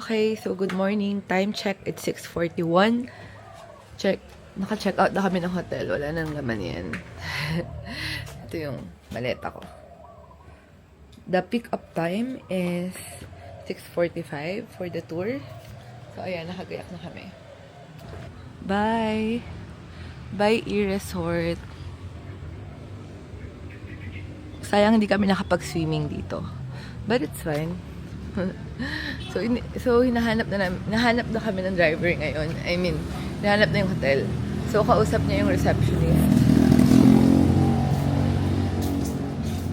Okay, so good morning. Time check, it's 6:41. Naka-check out na kami ng hotel. Wala nang laman yan. Ito yung maleta ko. The pick-up time is 6:45 for the tour. So, ayan, nakagayak na kami. Bye! Bye, E-Resort. Sayang hindi kami nakapag-swimming dito. But it's fine. So hinahanap na kami ng driver ngayon. I mean, hinahanap na yung hotel. So, kausap niya yung receptionist.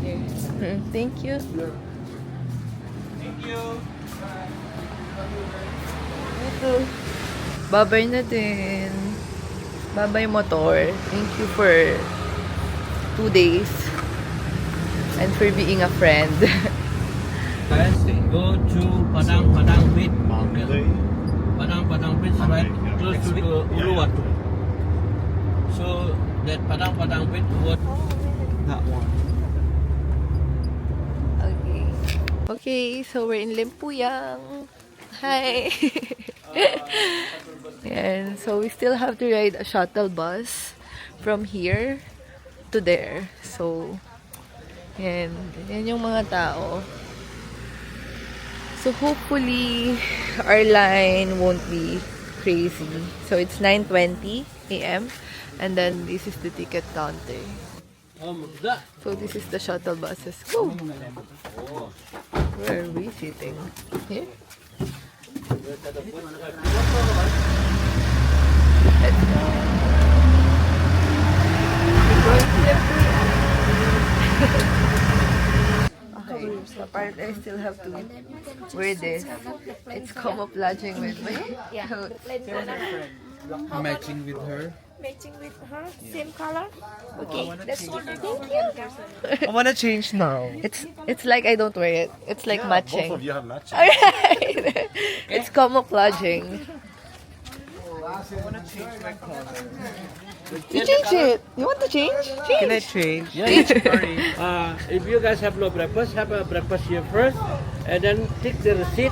Here. Thank you. Thank you. Ito. Babay na din. Babay motor. Thank you for 2 days. And for being a friend. Guys, go to Padang Beach. Padang Beach, right close to the Uluwatu. So that Padang Beach, what? That one. Okay, so we're in Lempuyang. Hi. And so we still have to ride a shuttle bus from here to there. So yan yung mga tao. So hopefully our line won't be crazy. So it's 9:20 a.m. and then this is the ticket counter. So this is the shuttle buses. Go! Where are we sitting? Here? Let's go! Okay, so apparently I still have to wear this. It's camouflaging with my clothes. Matching with her. Matching with her, same color. Okay, that's all. Thank I you. wanna change now. It's like I don't wear it. It's like matching. Both of you have matching. Alright! It's camouflaging. I wanna change my color. You change it! You want to change? Can I Change! change? Yeah, sorry. If you guys have no breakfast, have a breakfast here first, and then take the receipt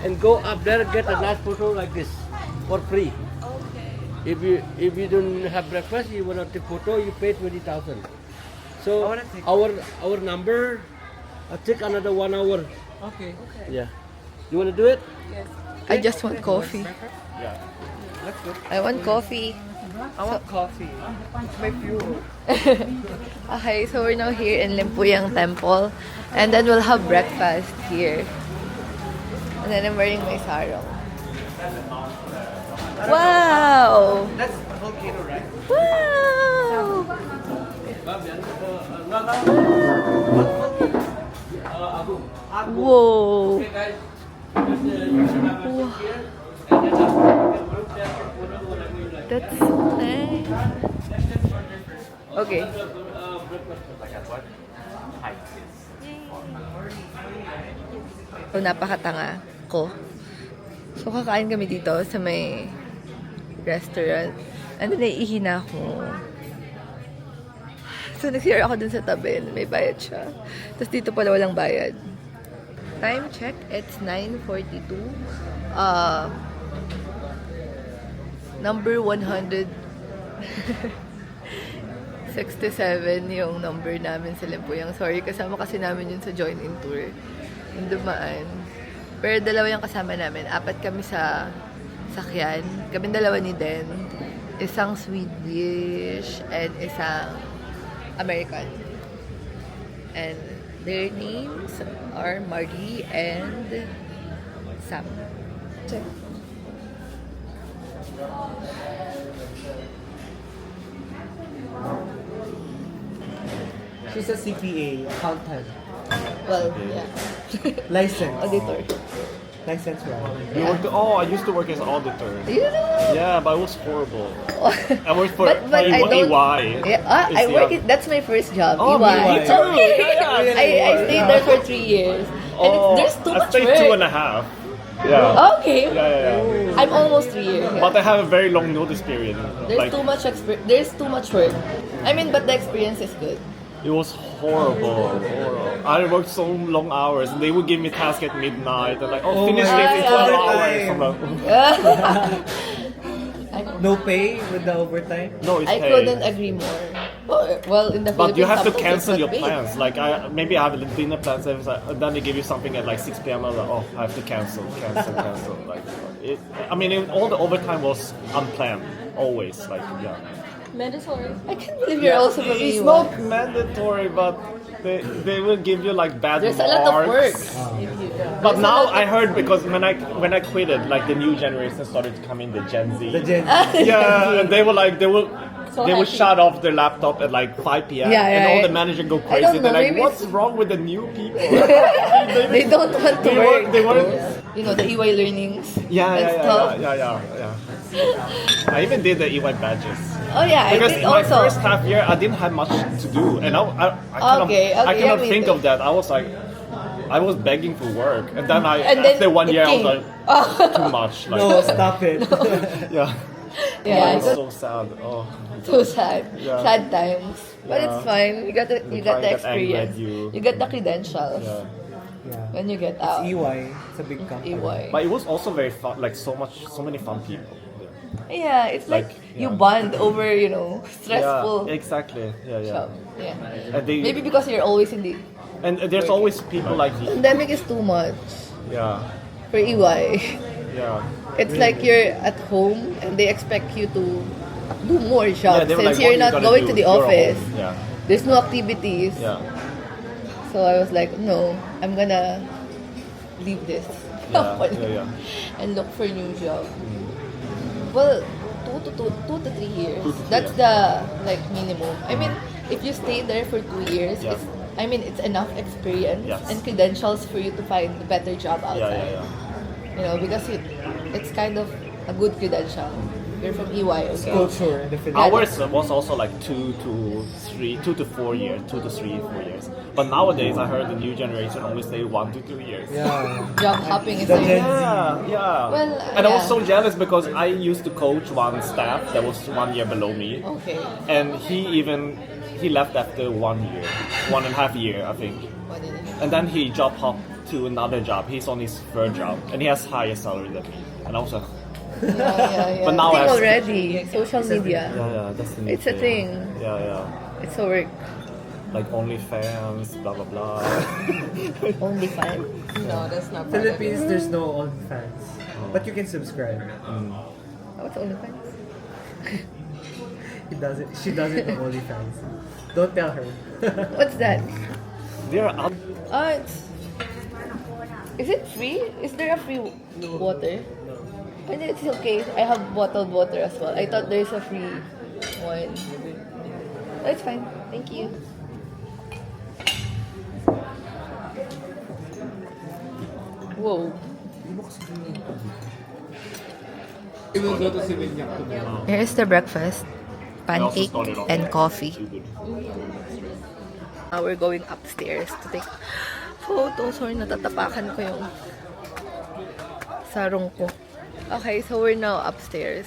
and go up there and get a nice photo like this for free. If you don't have breakfast, you want to take photo, you pay 20,000. So our number, take another 1 hour. Okay. Yeah. You want to do it? Yes. I just want coffee. Yeah. Let's go. I want coffee. I want coffee. It's my fuel. Okay, so we're now here in Lempuyang Temple. And then we'll have breakfast here. And then I'm wearing my sarong. Wow! That's a volcano, right? Wow! Whoa! Okay, guys. You should have a seat here, and then you can group there for photo whatever you like. That's so nice. Okay. So, napakatanga ko. So, kakain kami dito sa may restaurant. And then, naiihi na ako. So, nag-CR ako dun sa tabi. May bayad siya. Tapos, dito pala walang bayad. Time check, it's 9:42. Number 167 yung number namin sa Lempuyang. Sorry, kasama kasi namin yun sa join-in tour. Yung dumaan. Pero dalawa yung kasama namin. 4 kami sa sakyan. Kami dalawa ni Den. Isang Swedish and isang American. And their names are Marie and Sam. Check. She's a CPA, accountant, Well, yeah. license. Auditor. License, right? You worked, I used to work as auditor. You know? Yeah, but it was horrible. I worked for But I don't. EY. Yeah, I It's work the- it. That's my first job. Oh, EY. me too. Yeah, I stayed there for 3 years. And there's too I much stayed work. 2.5. Yeah. Okay. Yeah. I'm almost 3 years. But I have a very long notice period. There's too much work. I mean, but the experience is good. It was horrible. I worked so long hours, and they would give me tasks at midnight. They're like, "Oh, finish my this in God. 12 hours." I'm like, No pay with the overtime? no, it's I paid. couldn't agree more. Well, in the But you Philippines, have to sometimes cancel it's your not paid. plans. Like maybe I have a dinner plan, so then they give you something at like 6 p.m. I'm like, oh, I have to cancel. Like, all the overtime was unplanned, always. Like, yeah. Mandatory. I can't believe you're also from It's EY. not mandatory, but they will give you like bad There's a lot of work. marks. If you, But now I heard, because when I quit it, like the new generation started to come in, the Gen Z. The Gen Yeah, and they will happy. shut off their laptop at like 5 p.m. Yeah, and yeah, all yeah. the managers go I crazy. don't know, They're like, maybe "What's it's- wrong with the new people?" they don't want to work. They weren't. You know, the EY learnings Yeah, and stuff. yeah. I even did the EY badges. Oh yeah, Because I did in my also. first half year, I didn't have much to do, and I Okay, cannot yeah, me think too. of that. I was like, I was begging for work, and then And then after 1 it year, I was came. like, too much. Like, No, stop it. yeah, Yeah, it it was was so sad. Oh, so sad. Yeah. Sad times. But Yeah. it's fine. You got the client got angry at experience. you. You get the credentials yeah. Yeah. when you get out. EY, it's a big company. EY. But it was also very fun. Like so many fun people. Yeah, it's like, you yeah. bond over, stressful Yeah, exactly. Yeah. job. Yeah. And they, Maybe because you're always in the and there's always people like you. pandemic is too much Yeah, for EY. yeah. It's like you're at home and they expect you to do more jobs they were since like, you're "What not are you gonna going do? to the You're office. home." Yeah, There's no activities. yeah. So I was like, no, I'm gonna leave this Yeah. and look for a new job. Well, 2 to 3 years. 2 to 3 That's years. the minimum. I mean, if you stay there for 2 years, Yeah. it's enough experience Yes. and credentials for you to find a better job outside. Yeah. Because it's kind of a good credential. You're from EY, okay? Culture in the Philippines. Ours was also like 2 to 4 years, 2 to 3, 4 years. But nowadays, I heard the new generation only say 1 to 2 years. Yeah. Job hopping is The like, Gen Z. Yeah. Well, and I was yeah. so jealous because I used to coach one staff that was 1 year below me, okay. and he left after 1 year, 1.5 year, I think. What did it? And then he job hopped to another job. He's on his third job, and he has higher salary than me. And I was like, Yeah. But now thing I've- already. Social media. yeah, that's the new It's a thing. Yeah. It's a work. Like OnlyFans, blah blah blah. Only fun. No, that's not part of it. Philippines, there's no OnlyFans. But you can subscribe. What's only fun? She does it on OnlyFans. Don't tell her. What's that? There are Is it free? Is there a free water? And it's okay. I have bottled water as well. I thought there's a free one. Oh, it's fine. Thank you. Whoa. Here's the breakfast. Pancake and coffee. Now we're going upstairs to take photos. Sorry, natatapakan ko yung sarong ko. Okay, so we're now upstairs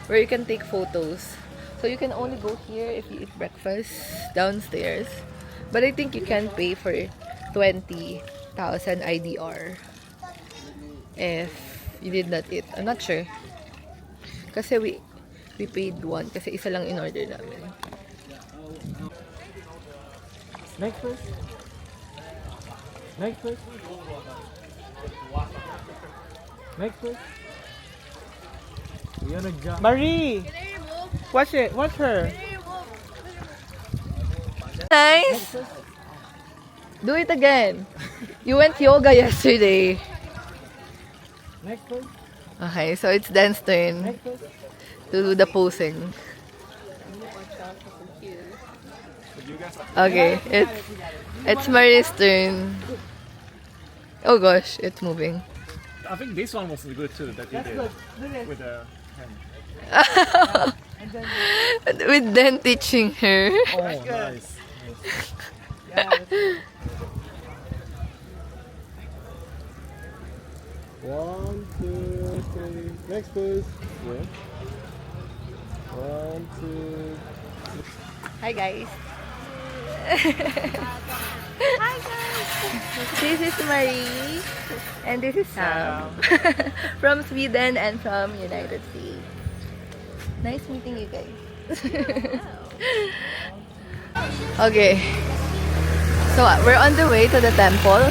where you can take photos. So you can only go here if you eat breakfast downstairs. But I think you can pay for 20,000 IDR if you did not eat. I'm not sure. Kasi we paid one kasi isa lang in order namin. Next please. Next please. Next please. We gonna jump. Marie! Watch it, watch her. Nice! Do it again. You went yoga yesterday. Next please. Okay, so it's Dan's turn Next please. to do the posing. Okay, it's Marie's turn. Oh gosh, it's moving. I think this one was good too that you did with the hand. With Dan teaching her. Oh, nice. One, two, three. Next please. Yeah. One, two. Hi guys. Hi guys. This is Marie. And this is Sam. From Sweden and from United States. Nice meeting you guys. Okay. So we're on the way to the temple.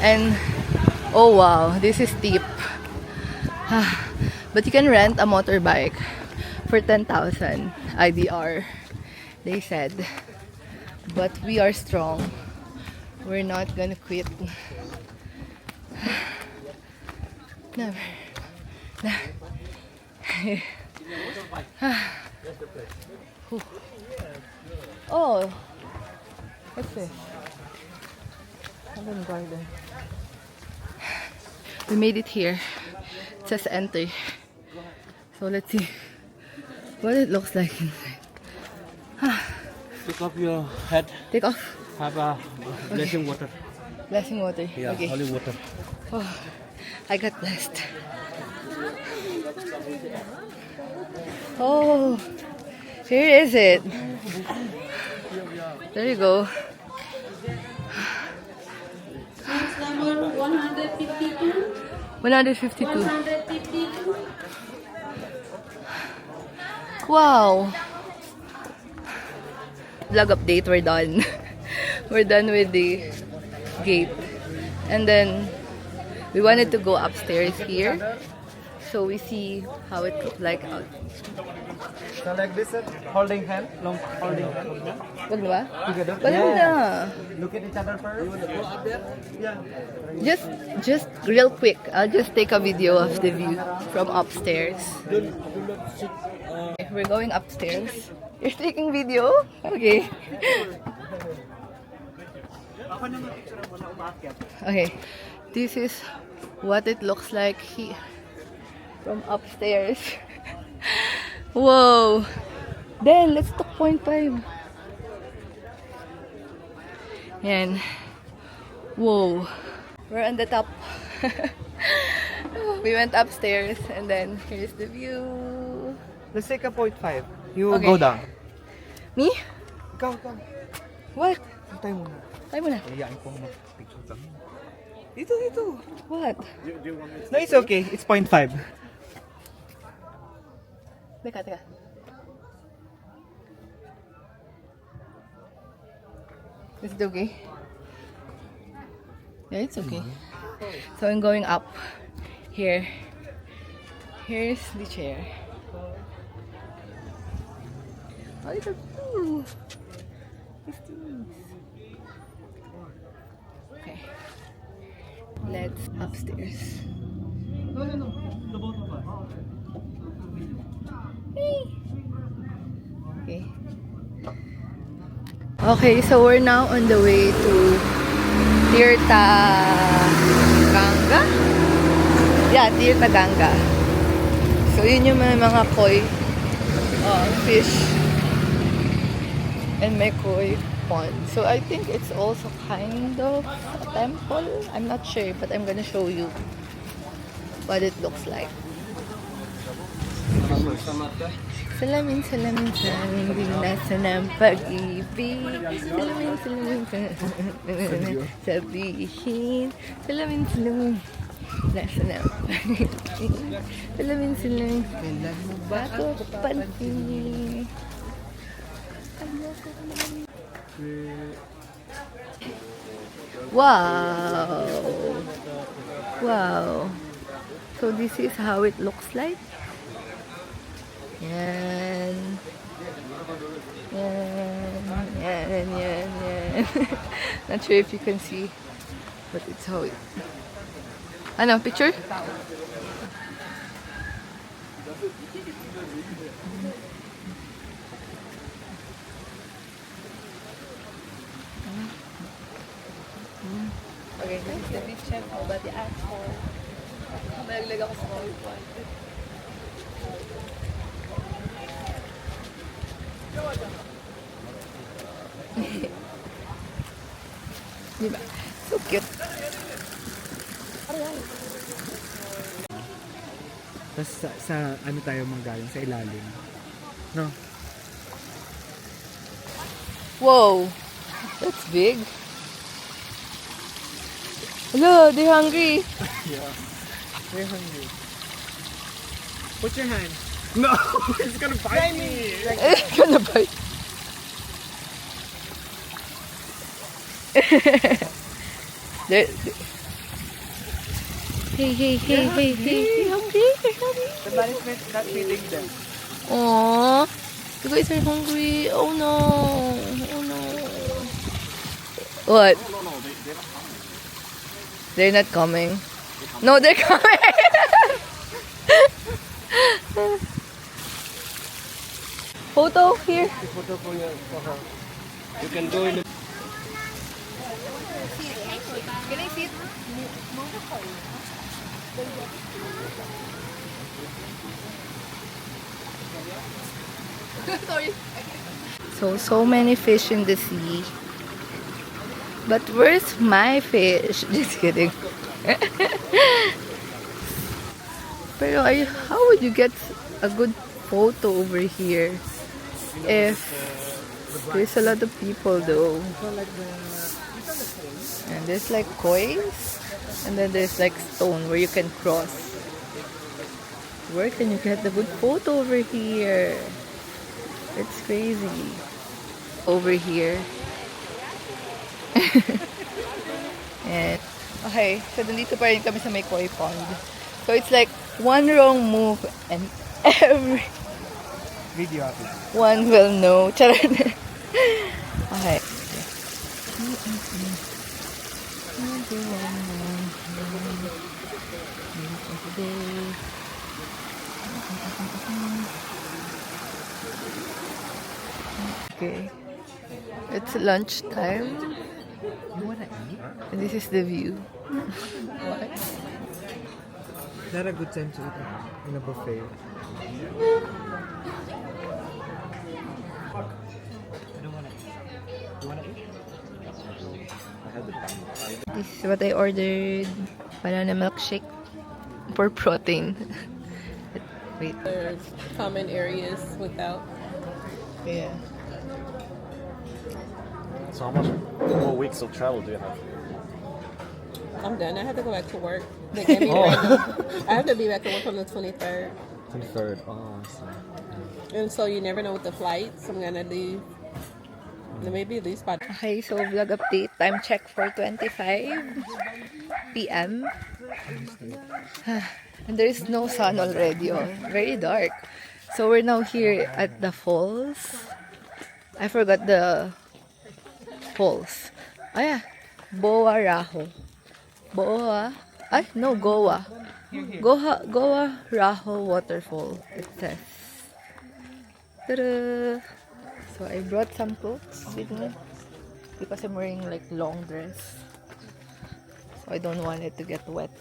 And oh wow, this is steep. But you can rent a motorbike for 10,000 IDR, they said. But we are strong. We're not gonna quit. Never. Oh, what's this? Heaven Garden. We made it here. It says enter. So let's see what it looks like inside. Take off your hat. Take off. Have a blessing water. Blessing water. Yeah, Okay. holy water. Oh, I got blessed. Oh, here is it. There you go. Number 152. 152. 152. Wow. Vlog update, we're done. We're done with the gate. And then we wanted to go upstairs here. So we see how it looks like out. So like this, holding hand, long holding hand. Wag na ba? Together. Wala mo na. Look at each other first. You want to go up there? Yeah. Just real quick, I'll just take a video of the view from upstairs. We're going upstairs. You're taking video? Okay. Okay. This is what it looks like here from upstairs. Whoa. Then let's talk 0.5. Yan. Whoa. We're on the top. We went upstairs and then here's the view. Let's take a 0.5. You Okay. go down. Me? Ikaw. What? Tayo muna. Tayo mo na. Hayaan ko mag-picture kami. Dito. What? No, it's okay. It's 0.5. Teka. Is it okay? Yeah, it's okay. So I'm going up here. Here's the chair. Oh, it's a view. It's nice. Okay. Let's upstairs. Hey. Okay. Okay, so we're now on the way to Tirta Gangga? Yeah, Tirta Gangga. So yun yung mga koi fish and may koi pond. So I think it's also kind of a temple. I'm not sure, but I'm gonna show you what it looks like. Salamin, binasa ng pag-ibig. Salamin, sabihin. Salamin, binasa ng pag-ibig. Salamin, bago pansin. Wow. So this is how it looks like. Yan. Not sure if you can see, but it's how it... Ano, picture? Okay, that's the beach check. How about the asphalt? Malaglag ako sa cold water. Diba? So cute. Tapos sa ano tayo manggaling? Sa ilalim. No? Whoa, that's big. Hello, they're hungry. Very hungry. Put your hand. No, it's gonna bite me. It's gonna bite. They're, hey, hungry? They're hungry. The management not feeding them. Aww, you guys are hungry. Oh no, oh no. What? They're not coming. No, they're coming. Photo here. Photo for her. You can go in the Can I sit? Sorry. So many fish in the sea. But where's my fish? Just kidding. Pero how would you get a good photo over here if there's a lot of people though? And there's like coins, and then there's like stone where you can cross. Where can you get the good photo over here? It's crazy. Over here. And, okay, so nandito pa rin kami sa may koi pond. So it's like one wrong move and everyone will know. Charot. Okay. Okay. It's lunchtime. You wanna eat? And this is the view. Not a good time to eat in a buffet. I don't wanna eat. You wanna eat? This is what I ordered. Banana milkshake for protein. Wait. There's common areas without. Yeah. So how much more weeks of travel do you have? I'm done. I have to go back to work. They gave me ready. I have to be back to work on the 23rd. 23rd. Oh, sorry. And so you never know with the flights. I'm gonna leave maybe at least by. Okay, so vlog update. Time check for 25 p.m. And there is no sun already. Oh. Very dark. So we're now here at the falls. I forgot the falls. Oh yeah. Boa Rajo. Boa. Ay, no, Goa. Goa Rajo Waterfall. It says. Ta-da! So I brought some clothes with me because I'm wearing like long dress. So I don't want it to get wet.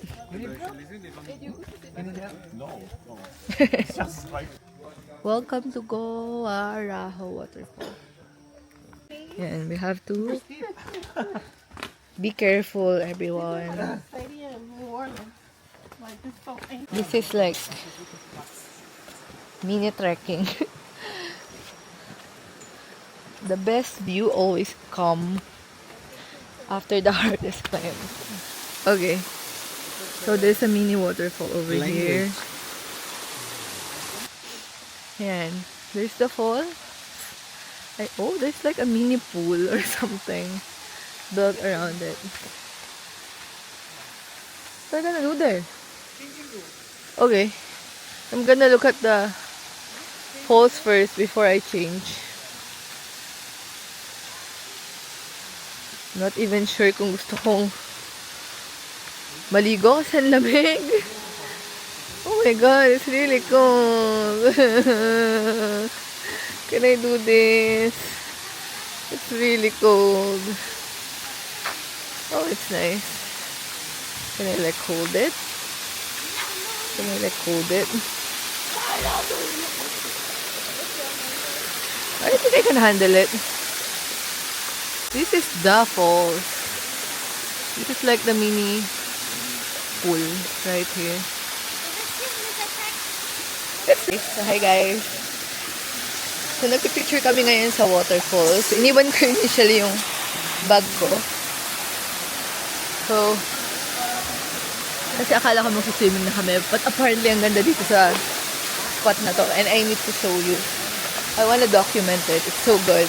Welcome to Goa Rajo Waterfall. And we have to be careful, everyone. This is like mini trekking. The best view always come after the hardest climb. Okay, so there's a mini waterfall over here. Yan. There's the fall. Oh, there's like a mini pool or something built around it. What are you gonna do there? Okay, I'm gonna look at the falls first before I change. Not even sure kung gusto kong maligo kasi ang lamig. Oh my god, it's really cold. Can I do this? It's really cold. Oh, it's nice. Can I like hold it? Can I like hold it? I think I can handle it. This is the falls. This is like the mini pool right here. So, hi guys. So, nagpipicture kami ngayon sa Waterfalls. Iniwan ko initially yung bag ko. So, kasi akala ko mag-swimming na kami. But apparently, ang ganda dito sa spot na to. And I need to show you. I wanna document it. It's so good.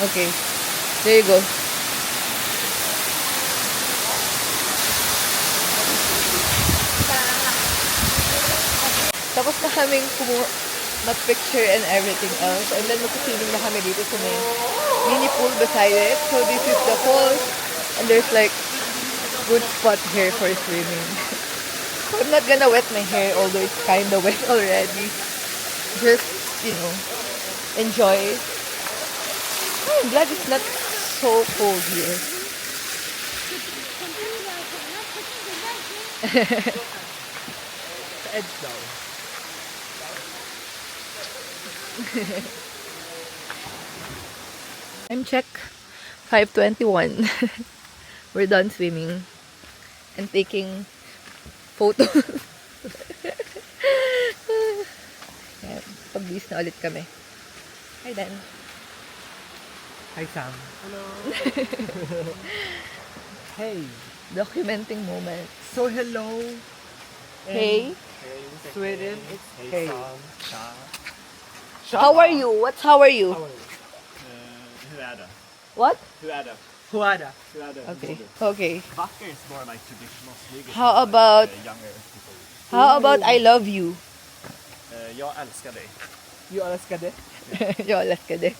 Okay. There you go. Tapos na kaming mag-picture and everything else. And then mag-swimming na kami dito sa may mini pool beside it. So this is the falls. And there's like good spot here for swimming. So I'm not gonna wet my hair, although it's kinda wet already. Just, you know, enjoy. I'm glad it's not so cold here. Edge daw. Time check, 5:21. We're done swimming and taking photos. Yan, pag-bis na ulit kami. Hi, Dan. Hi, Sam. Hello. Hey. Documenting moment. So, hello. Hey, Sweden, it's hey. how are you? What's how are you? What? Huada. Okay. Okay. Vacker is more like traditional Swedish. How about Younger people. how about I love you? Jag älskar dig. You alaska de? Yolas ka de.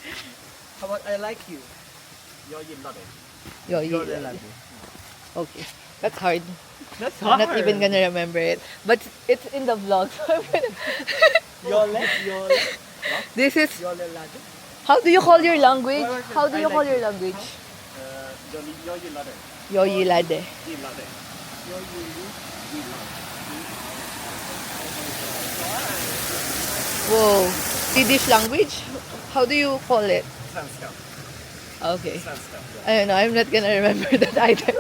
How about I like you? Jag gillar dig. Yo. Okay. That's hard. That's I'm not even gonna remember it. But it's in the vlog. So I'm gonna... Yole. This is... Yole lade. How do you call your language? Why was it? How do I you call like your it. language? Jag gillar dig. Yo yilade. Gillar dig. Whoa. Swedish language? How do you call it? Svenska. Okay. Svenska. I don't know. I'm not gonna remember that either.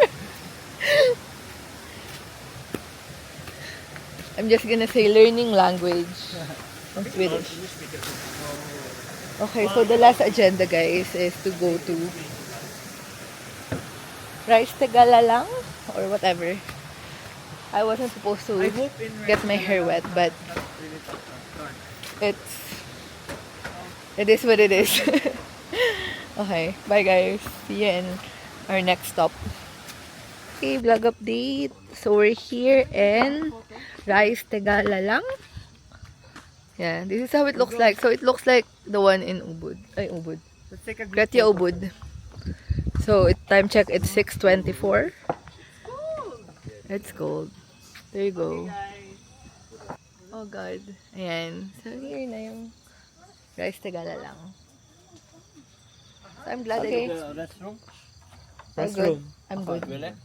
I'm just gonna say learning language in Swedish. Okay, so the last agenda, guys, is to go to Rice Tegalalang or whatever. I wasn't supposed to I hope in get my hair wet, but it is what it is. Okay, bye guys. See you in our next stop. Okay, vlog update. So we're here in Rice Tegalalang. Yeah, this is how it looks like. So it looks like the one in Ubud. Ay, Ubud. Let's take a group Kretya photo. Ubud. So time check, it's 6:24. It's cold. There you go. Oh God. Ayan. So here na yung Rice Tegalalang. So I'm glad I... Restroom? I'm good. I'm good.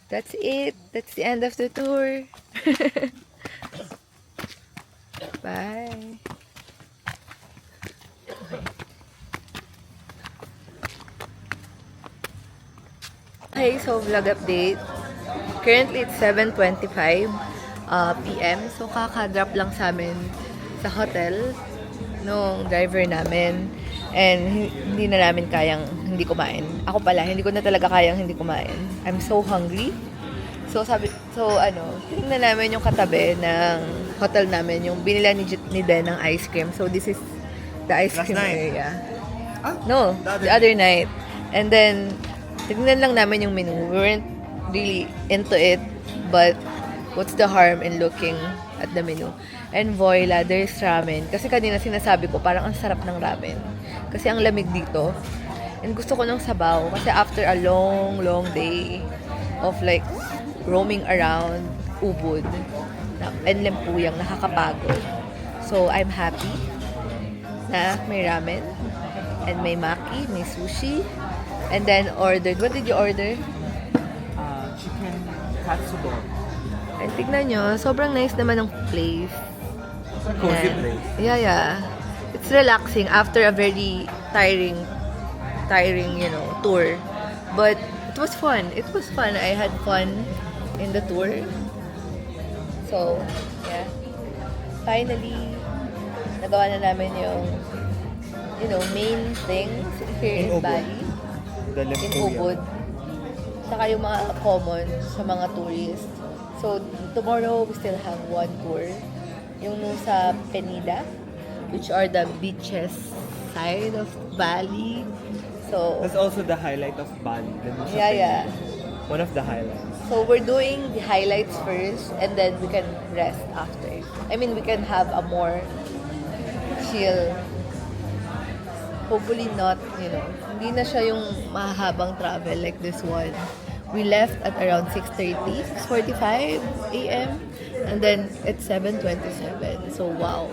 That's it. That's the end of the tour. Bye. Okay, so vlog update. Currently, it's 7:25 p.m. So, kaka-drop lang sa amin sa hotel nung driver namin. And hindi na namin kayang hindi kumain. Ako pala, hindi ko na talaga kayang hindi kumain. I'm so hungry. So, tingnan namin yung katabi ng hotel namin, yung binila ni Den ng ice cream. So, this is the ice cream area. No, the other night. And then, tingnan lang namin yung menu. We weren't really into it, but what's the harm in looking at the menu? And voila, there's ramen. Kasi kanina sinasabi ko, parang ang sarap ng ramen. Kasi ang lamig dito. And gusto ko ng sabaw. Kasi after a long, long day of like roaming around Ubud and Lempuyang, nakakapagod. So, I'm happy na may ramen and may maki, may sushi. And then ordered, what did you order? Chicken katsudon. And tignan nyo, sobrang nice naman ng place. Cozy Yan. place. Yeah. It's relaxing after a very tiring, tour. But it was fun. I had fun in the tour. So, yeah. Finally, nagawa na namin yung, main things here in Bali. The In Lempuyang. Ubud. Saka yung mga common sa mga tourists. So, tomorrow we still have one tour. Yung sa Penida, which are the beaches side of Bali. So, That's also the highlight of Bali. yeah. One of the highlights. So, we're doing the highlights first and then we can rest after. I mean, we can have a more chill. Hopefully not, hindi na siya yung mahabang travel like this one. We left at around 6:30, 6:45 a.m. And then it's 7:27. So, wow.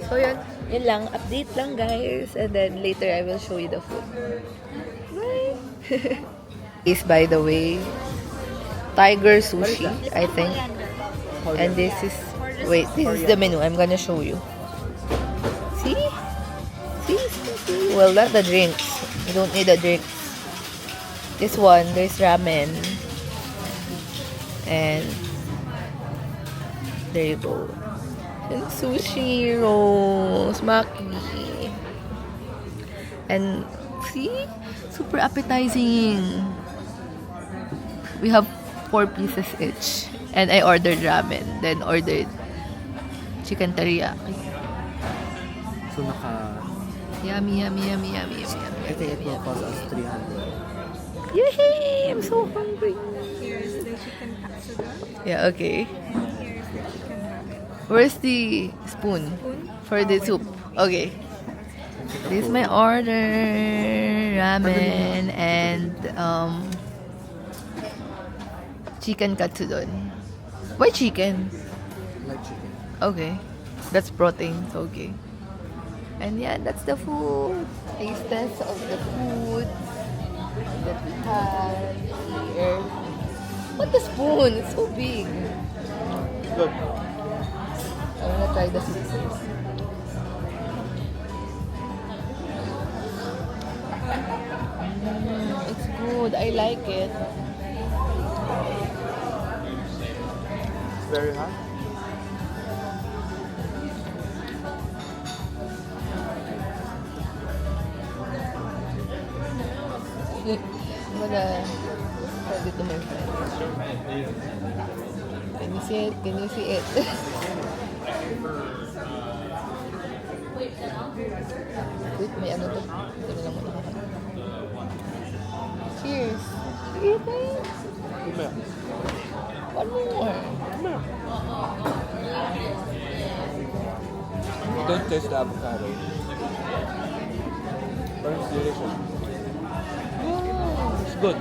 So, yun lang. Update lang, guys. And then later, I will show you the food. Bye! Is, by the way, Tiger Sushi, I think. And this is, wait, this is the menu. I'm gonna show you. See? See? Well, not the drinks. You don't need the drinks. This one, there's ramen. And there you go. And sushi rolls, maki. And see? Super appetizing. We have 4 pieces each. And I ordered ramen. Then ordered chicken teriyaki. So Yummy. I think it will cost us 300. Yay! I'm so hungry. Here's the chicken katsudon. Yeah, okay. Here's the chicken ramen. Where's the spoon? For the soup. Okay. This is my order. Ramen and chicken katsudon. Why chicken? Like chicken. Okay. That's protein. So okay. And yeah, that's the food. Taste test of the food that we have here. What the spoon? It's so big. Good. I'm gonna try the soup first. It's good. I like it. Very hot. I'm gonna send it to my friend. Can you see it? Can you see it? Wait, may ano to? Ito na lang muna ako. Cheers! Sige pa yun. One more. Don't taste the avocado. But it's delicious. It's good.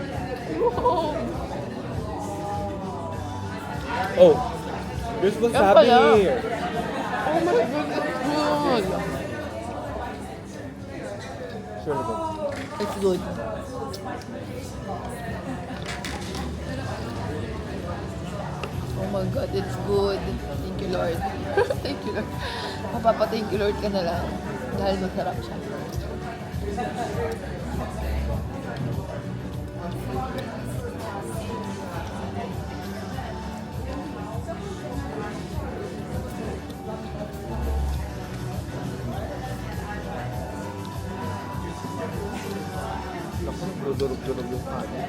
Oh, there's wasabi pala. here. Oh my goodness, good! Sure good. It's good. Oh my God, it's good. Thank you, Lord. Thank you, Lord. Mapapa-thank you, Lord ka na lang. Dahil masarap siya. Naku, durog-durog yung kanin.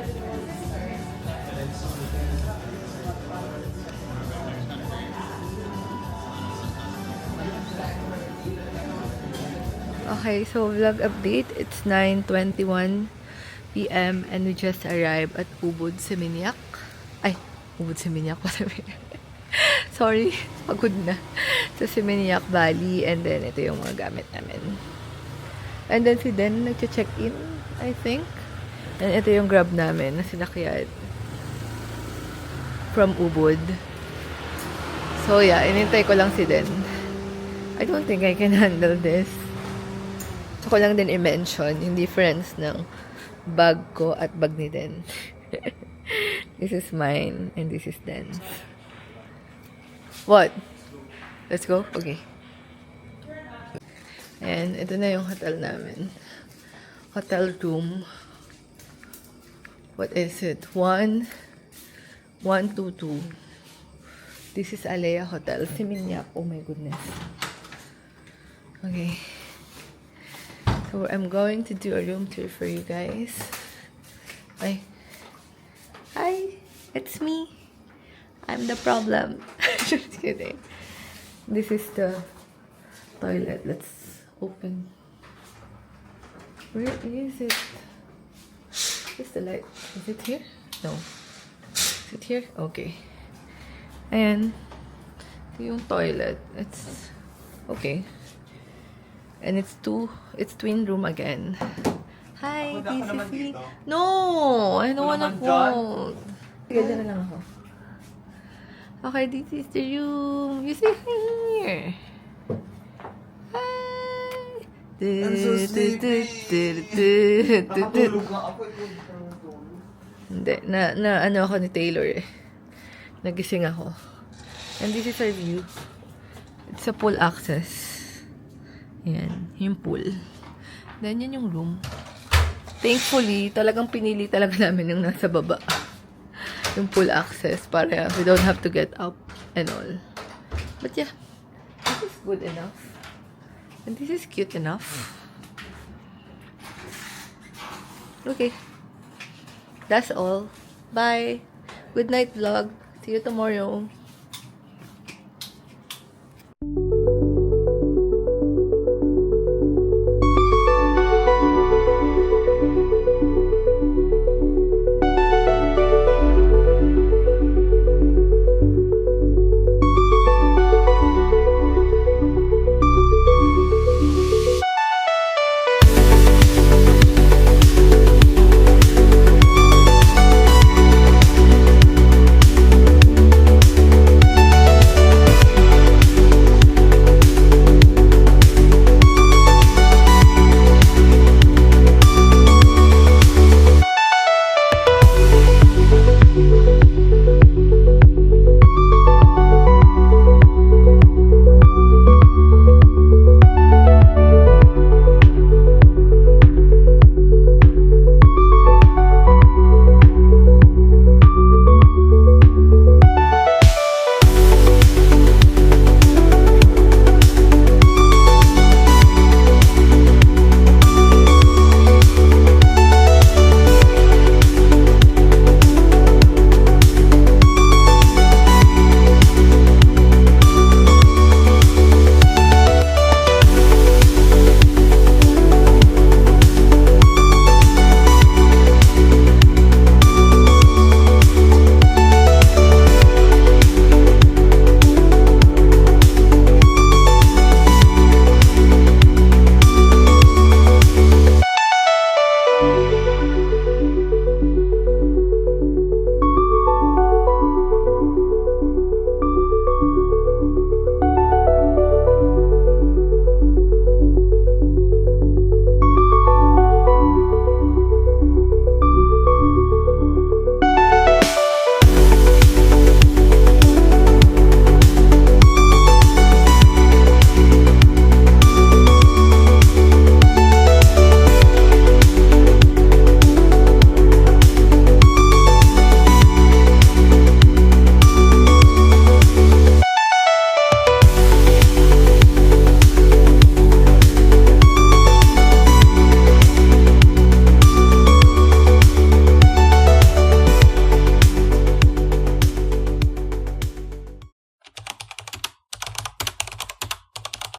Okay, so vlog update. It's 9:21 p.m. and we just arrived at Ubud Seminyak. Ay, Ubud Seminyak. Sorry, pagod na. Sa Seminyak Bali, and then ito yung mga gamit namin. And then si Den nag-check-in, I think. And ito yung grab namin na sinakyan from Ubud. So yeah, inintay ko lang si Den. I don't think I can handle this. Gusto ko lang din i-mention yung difference ng bag ko at bag ni Den. This is mine and this is Den's. What? Let's go? Okay. And ito na yung hotel namin. Hotel room. What is it? 122. This is Alea Hotel. Seminyak. Oh my goodness. Okay. So I'm going to do a room tour for you guys. Hi. Hi. It's me. I'm the problem. Just kidding. This is the toilet. Let's open. Where is it? Where's the light? Is it here? No. Is it here? Okay. And yung toilet. It's okay. And it's twin room again. Hi, this is me. No! I don't wanna go. Sige, dyan na lang ako. Okay, this is the room. You see here. Hi! I'm so sleepy. Nakatulog nga ako. Hindi, ano ako ni Taylor eh. Nagising ako. And this is our view. It's a pool access. Yan, yung pool. Then, yan yung room. Thankfully, talagang pinili talaga namin yung nasa baba. Yung pool access para we don't have to get up and all. But yeah, this is good enough. And this is cute enough. Okay. That's all. Bye. Good night vlog. See you tomorrow.